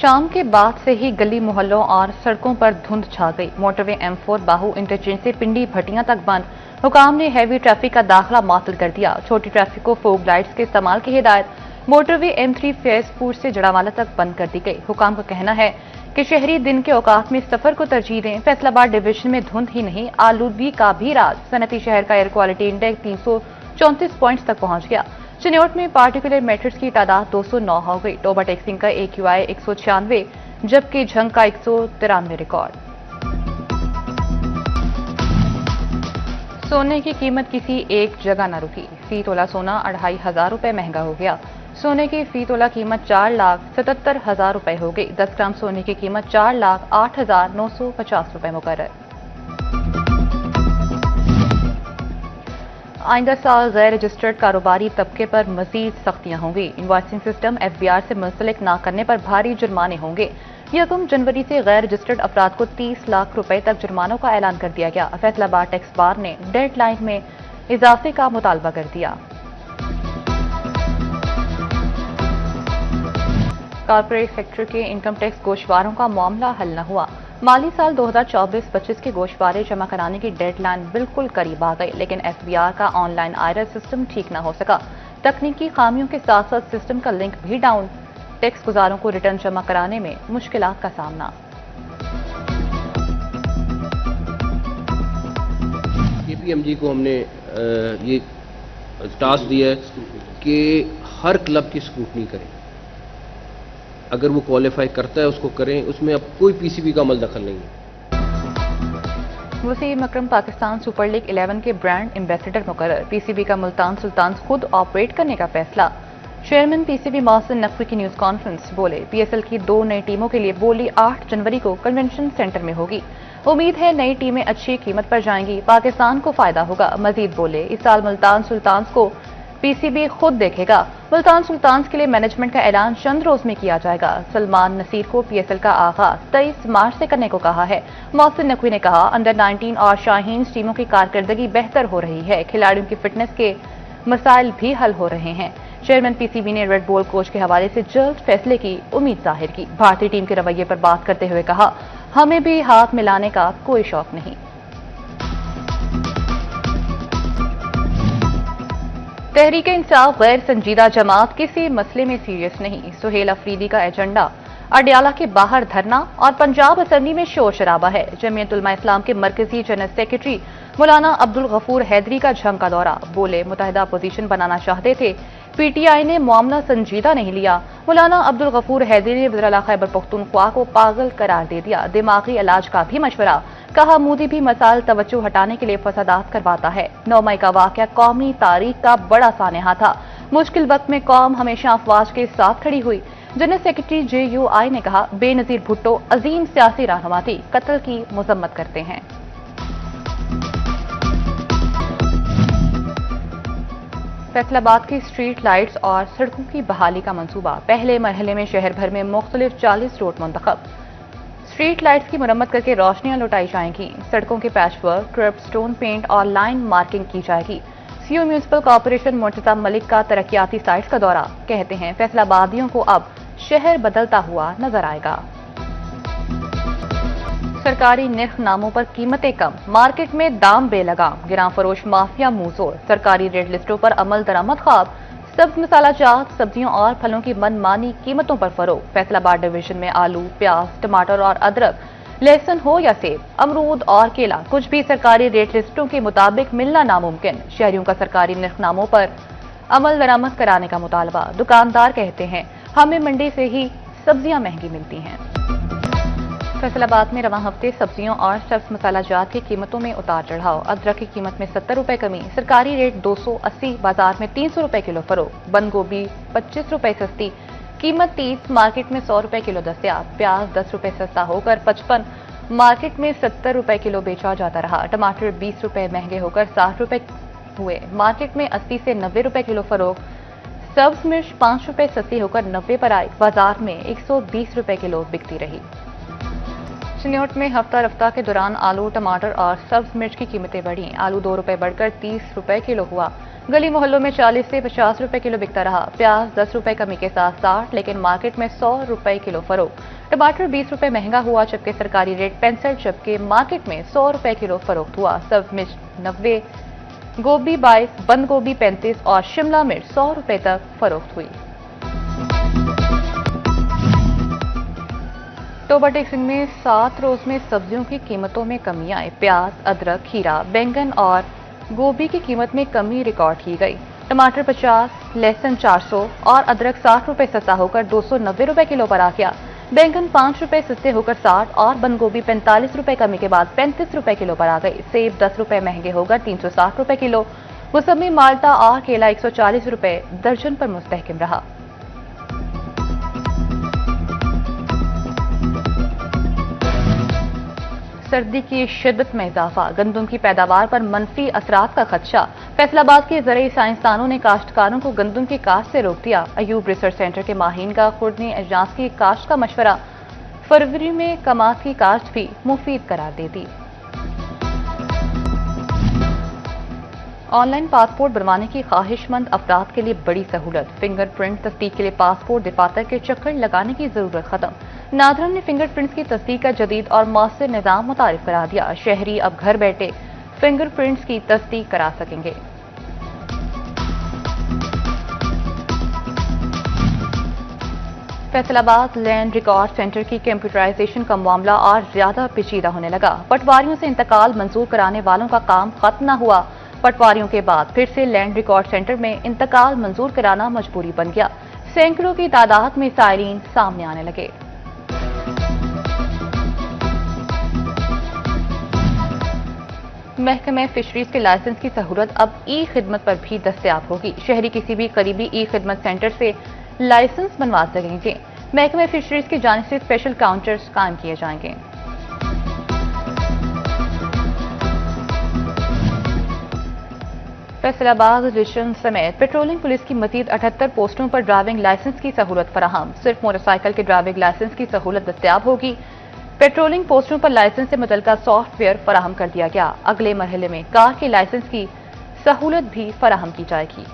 शाम के बाद से ही गली मोहल्लों और सड़कों पर धुंध छा गई। मोटरवे M4 बाहू इंटरचेंज से पिंडी भटियां तक बंद। हुकाम ने हैवी ट्रैफिक का दाखिला मुअत्तल कर दिया। छोटी ट्रैफिक को फोग लाइट्स के इस्तेमाल की हिदायत। मोटरवे M3 फैजपुर से जड़ावाला तक बंद कर दी गई। हुकाम का कहना है कि शहरी दिन के औकात में सफर को तरजीह दें। फैसलाबाद डिवीजन में धुंध ही नहीं, आलूदगी का भी राज। सनती शहर का एयर क्वालिटी इंडेक्स 334 पॉइंट्स तक पहुंच गया। चिन्योट में पार्टिकुलर मैटर्स की तादाद 209 हो गई। टोबा टेक्सिंग का AQI 196, जबकि झंग का 193 रिकॉर्ड। सोने की कीमत किसी एक जगह न रुकी। फी तोला सोना 2500 रुपए महंगा हो गया। सोने की फी तोला कीमत 4,77,000 रुपए हो गई। 10 ग्राम सोने की कीमत 4,08,950 रुपए मुकर्रर। आइंदा साल गैर रजिस्टर्ड कारोबारी तबके पर मजीद सख्तियां होंगी। इनवॉइसिंग सिस्टम FBR से मुंसलिक न करने पर भारी जुर्माने होंगे। 1 जनवरी से गैर रजिस्टर्ड अफराद को 30 लाख रुपए तक जुर्मानों का ऐलान कर दिया गया। फैसलाबाद टैक्स बार ने डेड लाइन में इजाफे का मुतालबा कर दिया। कॉर्पोरेट सेक्टर के इनकम टैक्स गोशवारों का मामला हल न हुआ। माली साल 2024-25 के गोशवारे जमा कराने की डेडलाइन बिल्कुल करीब आ गई, लेकिन FBR का ऑनलाइन आयरस सिस्टम ठीक न हो सका। तकनीकी खामियों के साथ साथ सिस्टम का लिंक भी डाउन। टैक्स गुजारों को रिटर्न जमा कराने में मुश्किलात का सामना। KPMG को हमने ये टास्क दिया है कि हर क्लब की स्क्रूटनी करें। अगर वो क्वालिफाई करता है उसको करें, उसमें अब कोई PCB का अमल दखल नहीं है। वसीम अकरम पाकिस्तान सुपर लीग 11 के ब्रांड एम्बेसडर मुकर्रर। PCB का मुल्तान सुल्तान खुद ऑपरेट करने का फैसला। चेयरमैन PCB मोहसिन नकवी की न्यूज कॉन्फ्रेंस। बोले PSL की 2 नई टीमों के लिए बोली 8 जनवरी को कन्वेंशन सेंटर में होगी। उम्मीद है नई टीमें अच्छी कीमत पर जाएंगी, पाकिस्तान को फायदा होगा। मजीद बोले इस साल मुल्तान सुल्तान को PCB खुद देखेगा। मुल्तान सुल्तान के लिए मैनेजमेंट का ऐलान चंद रोज में किया जाएगा। सलमान नसीर को PSL का आगाज 23 मार्च से करने को कहा है। मोहसिन नकवी ने कहा अंडर 19 और शाहीन टीमों की कारकर्दगी बेहतर हो रही है। खिलाड़ियों की फिटनेस के मसाइल भी हल हो रहे हैं। चेयरमैन PCB ने रेड बॉल कोच के हवाले से जल्द फैसले की उम्मीद जाहिर की। भारतीय टीम के रवैये पर बात करते हुए कहा हमें भी हाथ मिलाने का कोई शौक नहीं। तहरीके इंसाफ गैर संजीदा जमात किसी मसले में सीरियस नहीं। सुहेल अफरीदी का एजेंडा अडियाला के बाहर धरना और पंजाब असेंबली में शोर शराबा है। जमीयत उलमा इस्लाम के मरकजी जनरल सेक्रेटरी मौलाना अब्दुल गफूर हैदरी का झंग का दौरा। बोले मुतहदा अपोजिशन बनाना चाहते थे, PTI ने मामला संजीदा नहीं लिया। मौलाना अब्दुल गफूर हैदरी ने वज़ीर आला खैबर पख्तूनख्वा को पागल करार दे दिया। दिमागी इलाज का भी मशवरा। कहा मोदी भी मसाइल तवज्जो हटाने के लिए फसादात करवाता है। 9 मई का वाकया कौमी तारीख का बड़ा सानहा था। मुश्किल वक्त में कौम हमेशा अफवाज के साथ खड़ी हुई। जनरल सेक्रेटरी JUI ने कहा बेनजीर भुट्टो अजीम सियासी रहनुमा थी, कत्ल की मजम्मत करते हैं। फैसलाबाद की स्ट्रीट लाइट्स और सड़कों की बहाली का मंसूबा। पहले मरहले में शहर भर में मुख्तलिफ 40 रोड मुंतखब। स्ट्रीट लाइट्स की मुरम्मत करके रोशनियां लौटाई जाएंगी। सड़कों के पैच वर्क, कर्ब, स्टोन पेंट और लाइन मार्किंग की जाएगी। CO municipal corporation Murtaza Malik का तरक्याती साइट्स का दौरा। कहते हैं फैसलाबादियों को अब शहर बदलता हुआ नजर आएगा। सरकारी निर्ख नामों पर कीमतें कम, मार्केट में दाम बेलगाम। गिरां फरोश माफिया मुंहजोर। सरकारी रेट लिस्टों पर अमल दरामद ख्वाब। सब्ज मसाला जात सब्जियों और फलों की मनमानी कीमतों पर फरोग। फैसलाबाद डिवीजन में आलू, प्याज, टमाटर और अदरक, लहसुन हो या सेब, अमरूद और केला, कुछ भी सरकारी रेट लिस्टों के मुताबिक मिलना नामुमकिन। शहरियों का सरकारी निर्खनामों पर अमल दरामद कराने का मुतालबा। दुकानदार कहते हैं हमें मंडी से ही सब्जियां महंगी मिलती हैं। फैसलाबाद में रवां हफ्ते सब्जियों और सब्ज मसाला जात की कीमतों में उतार चढ़ाव। अदरक की कीमत में 70 रुपए कमी। सरकारी रेट 280, बाजार में 300 रुपए किलो फरोख्त। बंद गोभी 25 रुपए सस्ती, कीमत 30, मार्केट में 100 रुपए किलो दस्तयाब। प्याज 10 रुपए सस्ता होकर 55, मार्केट में 70 रुपए किलो बेचा जाता रहा। टमाटर 20 रुपए महंगे होकर 60 रुपए हुए, मार्केट में 80 से 90 रुपए किलो फरोख्त। सब्ज मिर्च 5 रुपए सस्ती होकर 90 पर आई, बाजार में 120 रुपए किलो बिकती रही। चिन्योट में हफ्ता रफ्ता के दौरान आलू, टमाटर और सब्ज मिर्च की कीमतें बढ़ी। आलू 2 रुपए बढ़कर 30 रुपए किलो हुआ। गली मोहल्लों में 40 से 50 रुपए किलो बिकता रहा। प्याज 10 रुपए कमी के साथ 60, लेकिन मार्केट में 100 रुपए किलो फरोख्त। टमाटर 20 रुपए महंगा हुआ, जबकि सरकारी रेट 65, जबकि मार्केट में 100 रुपए किलो फरोख्त हुआ। सब मिर्च 90, गोभी 22, बंद गोभी 35 और शिमला मिर्च 100 रुपए तक फरोख्त हुई। टोबा टेक्सिंग में 7 रोज में सब्जियों की कीमतों में कमी आई। प्याज, अदरक, खीरा, बैंगन और गोभी की कीमत में कमी रिकॉर्ड की गई। टमाटर 50, लहसुन 400 और अदरक 60 रुपए सस्ता होकर 290 रुपए किलो पर आ गया। बैंगन 5 रुपए सस्ते होकर 60 और बंद गोभी 45 रुपए कमी के बाद 35 रुपए किलो पर आ गई। सेब 10 रुपए महंगे होकर 360 रुपए किलो। मौसमी, माल्टा और केला 140 रुपए दर्जन पर मुस्तहकम रहा। सर्दी की शिद्दत में इजाफा, गंदम की पैदावार पर मनफी असरात का खदशा। फैसलाबाद के ज़रई साइंसदानों ने काश्तकारों को गंदम की काश्त से रोक दिया। अयूब रिसर्च सेंटर के माहिरीन का खुद ने अजनास की काश्त का मशवरा। फरवरी में कमात की काश्त भी मुफीद करार दे दी। ऑनलाइन पासपोर्ट बनवाने की ख्वाहिशमंद अफराद के लिए बड़ी सहूलत। फिंगरप्रिंट तस्दीक के लिए पासपोर्ट दफातर के चक्कर लगाने की जरूरत खत्म। नादरन ने फिंगरप्रिंट्स की तस्दीक का जदीद और मौसर निज़ाम मुतारिफ करा दिया। शहरी अब घर बैठे फिंगरप्रिंट्स की तस्दीक करा सकेंगे। फैसलाबाद लैंड रिकॉर्ड सेंटर की कंप्यूटराइजेशन का मामला और ज्यादा पेचीदा होने लगा। पटवारियों से इंतकाल मंजूर कराने वालों का काम खत्म न हुआ। पटवारियों के बाद फिर से लैंड रिकॉर्ड सेंटर में इंतकाल मंजूर कराना मजबूरी बन गया। सैकड़ों की तादाद में साइरीन सामने आने लगे। महकमे फिशरीज के लाइसेंस की सहूलत अब ई खिदमत पर भी दस्तयाब होगी। शहरी किसी भी करीबी ई खिदमत सेंटर से लाइसेंस बनवा सकेंगे। महकमे फिशरीज की जानिब से स्पेशल काउंटर्स कायम किए जाएंगे। फैसलाबाद डिवीजन समेत पेट्रोलिंग पुलिस की मजीद 78 पोस्टों पर ड्राइविंग लाइसेंस की सहूलत फराहम। सिर्फ मोटरसाइकिल के ड्राइविंग लाइसेंस की सहूलत दस्तयाब होगी। पेट्रोलिंग पोस्टों पर लाइसेंस से मुतल्लिका सॉफ्टवेयर फराहम कर दिया गया। अगले मरहले में कार के लाइसेंस की सहूलत भी फराहम की जाएगी।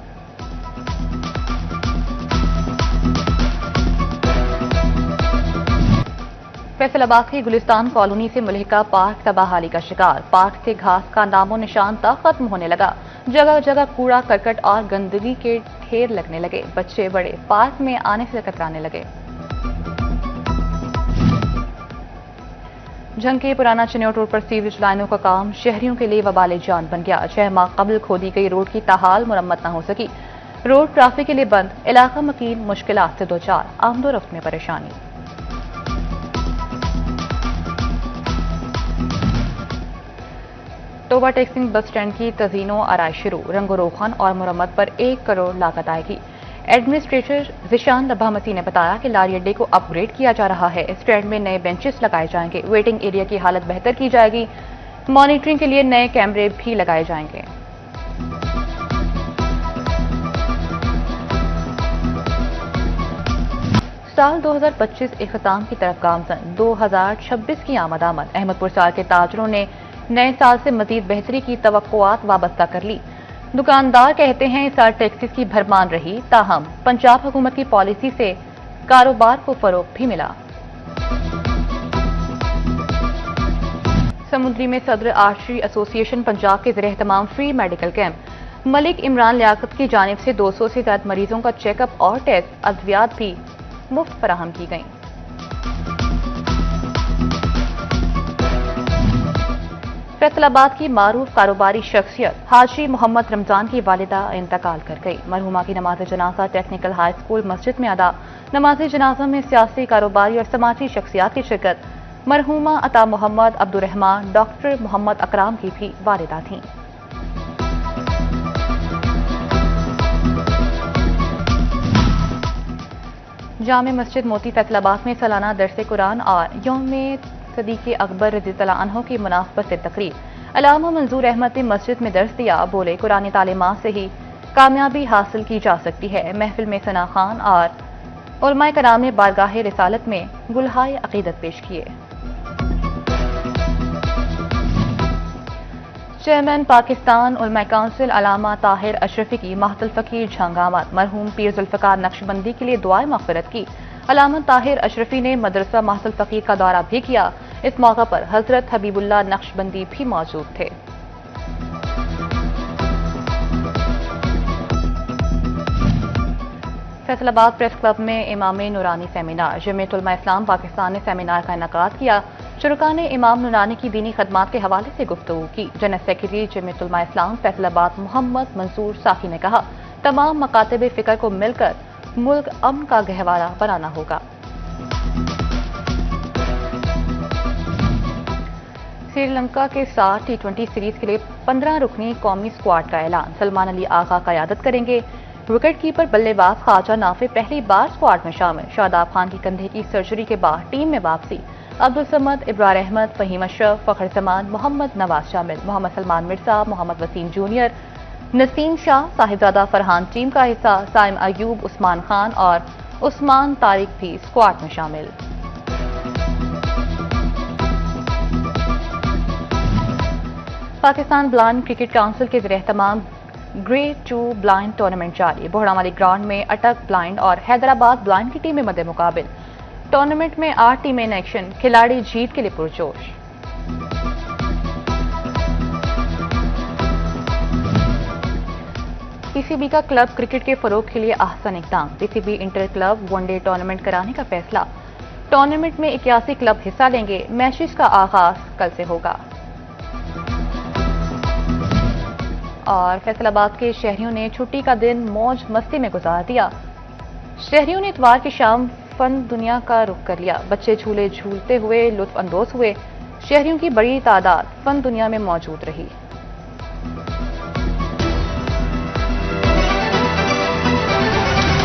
फैसलाबाद की गुलिस्तान कॉलोनी से मुल्हिका पार्क तबाहाली का शिकार। पार्क से घास का नामो निशान तक खत्म होने लगा। जगह जगह कूड़ा करकट और गंदगी के ढेर लगने लगे। बच्चे बड़े पार्क में आने से कतराने लगे। झंग के पुराना चिन्योट रोड पर सीवरेज लाइनों का काम शहरियों के लिए वबाले जान बन गया। 6 माह कबल खोदी गई रोड की ताहाल मुरम्मत न हो सकी। रोड ट्रैफिक के लिए बंद। इलाका मकीन मुश्किलात से दो चार। आमदोरफ्त में परेशानी। टोबा टेक्सिंग बस स्टैंड की तज़ीनो आराइश शुरू। रंगो रोगन और मुरम्मत पर 1 करोड़ लागत आएगी। एडमिनिस्ट्रेटर जिशान लब्बा मसीह ने बताया कि लारी अड्डे को अपग्रेड किया जा रहा है। स्टैंड में नए बेंचेस लगाए जाएंगे। वेटिंग एरिया की हालत बेहतर की जाएगी। मॉनिटरिंग के लिए नए कैमरे भी लगाए जाएंगे। साल 2025 इख्तिताम की तरफ गामजन। 2026 की आमद अहमदपुर साल के ताजरों ने नए साल से मजीद बेहतरी की तवक्कुआत वाबस्ता कर ली। दुकानदार कहते हैं इस साल टैक्सेस की भरमार रही, ताहम पंजाब हुकूमत की पॉलिसी से कारोबार को फरोग भी मिला। समुद्री में सदर आर्चरी एसोसिएशन पंजाब के ज़रिए तमाम free medical camp. Malik Imran Liaquat की जानिब से 200 से ज्यादा मरीजों का चेकअप और टेस्ट अद्वियात भी मुफ्त फराहम की गई। फैसलाबाद की मारूफ कारोबारी शख्सियत हाजी मोहम्मद रमजान की वालिदा इंतकाल कर गई। मरहुमा की नमाज जनाजा टेक्निकल हाई स्कूल मस्जिद में अदा। नमाज जनाजा में सियासी, कारोबारी और समाजी शख्सियात की शिरकत। मरहुमा अता मोहम्मद, अब्दुर्रहमान, डॉक्टर मोहम्मद अकराम की भी वालिदा थीं। जामे मस्जिद मोती फैसलाबाद में सालाना दरसे कुरान और यौम सदीक़ अकबर रज़ियल्लाहु अन्हु की मुनासबत से तकरीब। अल्लामा मंजूर अहमद ने मस्जिद में दर्स दिया। बोले कुरानी तालीमात से ही कामयाबी हासिल की जा सकती है। महफिल में सना खान और उलमाए कराम ने बारगाह रिसालत में गुलहाए अकीदत पेश किए। چیئرمین پاکستان علماء کونسل علامہ طاہر اشرفی کی محت الفقیر جھنگ آمد، مرحوم پیر ذوالفقار نقشبندی کے لیے دعائے مغفرت کی۔ علامہ طاہر اشرفی نے مدرسہ محت الفقیر کا دورہ بھی کیا۔ اس موقع پر حضرت حبیب اللہ نقشبندی بھی موجود تھے۔ فیصل آباد پریس کلب میں امام نورانی سیمینار، جمعیت علماء اسلام پاکستان نے سیمینار کا انعقاد کیا۔ شرکاء نے امام نورانی کی دینی خدمات کے حوالے سے گفتگو کی۔ جنرل سیکرٹری جمعیت علماء اسلام فیصل آباد محمد منصور ساقی نے کہا، تمام مکاتب فکر کو مل کر ملک امن کا گہوارہ بنانا ہوگا۔ سری لنکا کے ساتھ ٹی20 سیریز کے لیے 15 رکنی قومی اسکواڈ کا اعلان، سلمان علی آغا قیادت کریں گے۔ وکٹ کیپر بلے باز خواجہ نافع پہلی بار اسکواڈ میں شامل۔ شاداب خان کی کندھے کی سرجری کے بعد ٹیم میں واپسی۔ عبدالصمد، ابرار احمد، فہیم اشرف، فخر زمان، محمد نواز شامل۔ محمد سلمان مرزا، محمد وسیم جونیئر، نسیم شاہ، صاحبزادہ فرحان ٹیم کا حصہ۔ سائم ایوب، عثمان خان اور عثمان طارق بھی اسکواڈ میں شامل۔ پاکستان بلائنڈ کرکٹ کونسل کے زیر اہتمام گریڈ 2 بلائنڈ ٹورنامنٹ جاری۔ بوہڑا والی گراؤنڈ میں اٹک بلائنڈ اور حیدرآباد بلائنڈ کی ٹیمیں مد مقابل۔ ٹورنامنٹ میں 8 ٹیمیں ان ایکشن، کھلاڑی جیت کے لیے پرجوش۔ پی سی بی کا کلب کرکٹ کے فروغ کے لیے احسن اقدام۔ P C B inter club one day tournament کرانے کا فیصلہ۔ ٹورنامنٹ میں 81 کلب حصہ لیں گے۔ میچز کا آغاز کل سے ہوگا۔ اور فیصل آباد کے شہریوں نے چھٹی کا دن موج مستی میں گزار دیا۔ شہریوں نے اتوار کی شام فن دنیا کا رخ کر لیا۔ بچے جھولے جھولتے ہوئے لطف اندوز ہوئے۔ شہریوں کی بڑی تعداد فن دنیا میں موجود رہی۔